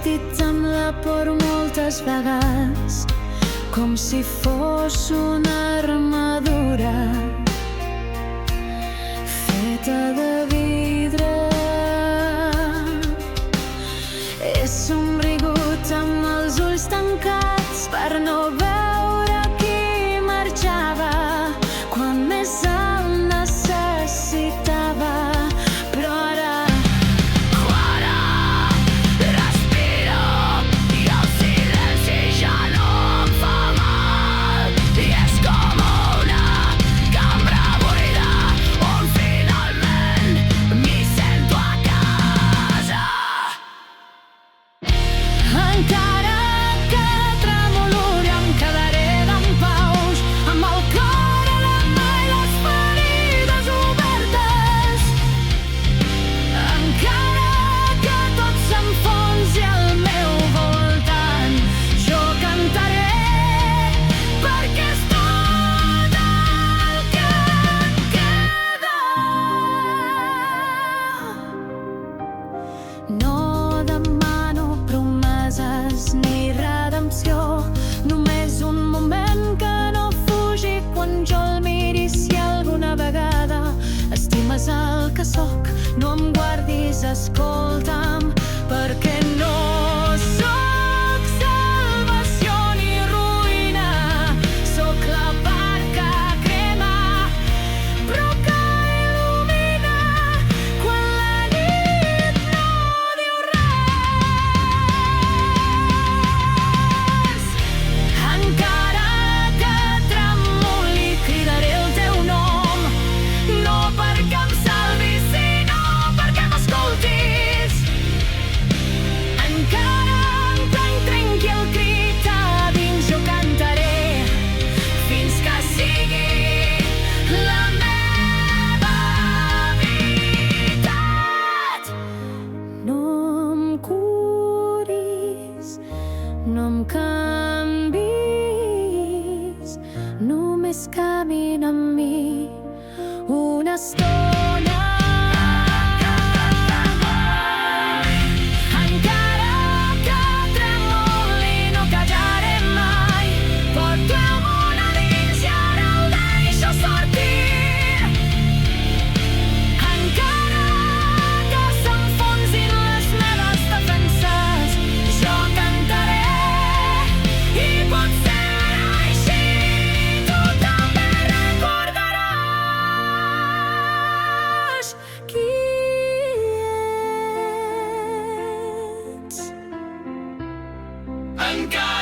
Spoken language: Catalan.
vestit amb la por moltes vegades, com si fos una armadura feta de vidre. He somrigut amb els ulls tancats per no veure qui marxava quan més el necessitava. Però ara respiro i el silenci ja no em fa mal. I és com una cambra buida on finalment m'hi sento a casa. Encara que tremoluri em quedaré dempeus, amb el cor a la mà i les ferides obertes. Encara que tot s'enfonsi al meu voltant, jo cantaré, perquè és tot el que em queda. No demano promeses ni redempció, només un moment que no fugi quan jo el miri. Si alguna vegada estimes el que sóc, no em guardis, escolta'm, perquè no sóc salvació ni ruïna. Sóc la part que crema, però que il·lumina quan la nit no diu res. Encara que tremoli cridaré el teu nom, no perquè em salvis sinó perquè m'escoltis. Encara em trenqui el crit a dins, jo cantaré fins que sigui la meva veritat. No em curis, no em canvis, només camina amb mi una estona. Encara que tremoli no callaré mai, porto el món a dins i ara el deixo sortir. Encara que s'enfonsin les meves defenses, jo cantaré, i potser així tu també recordaràs qui ets. Encara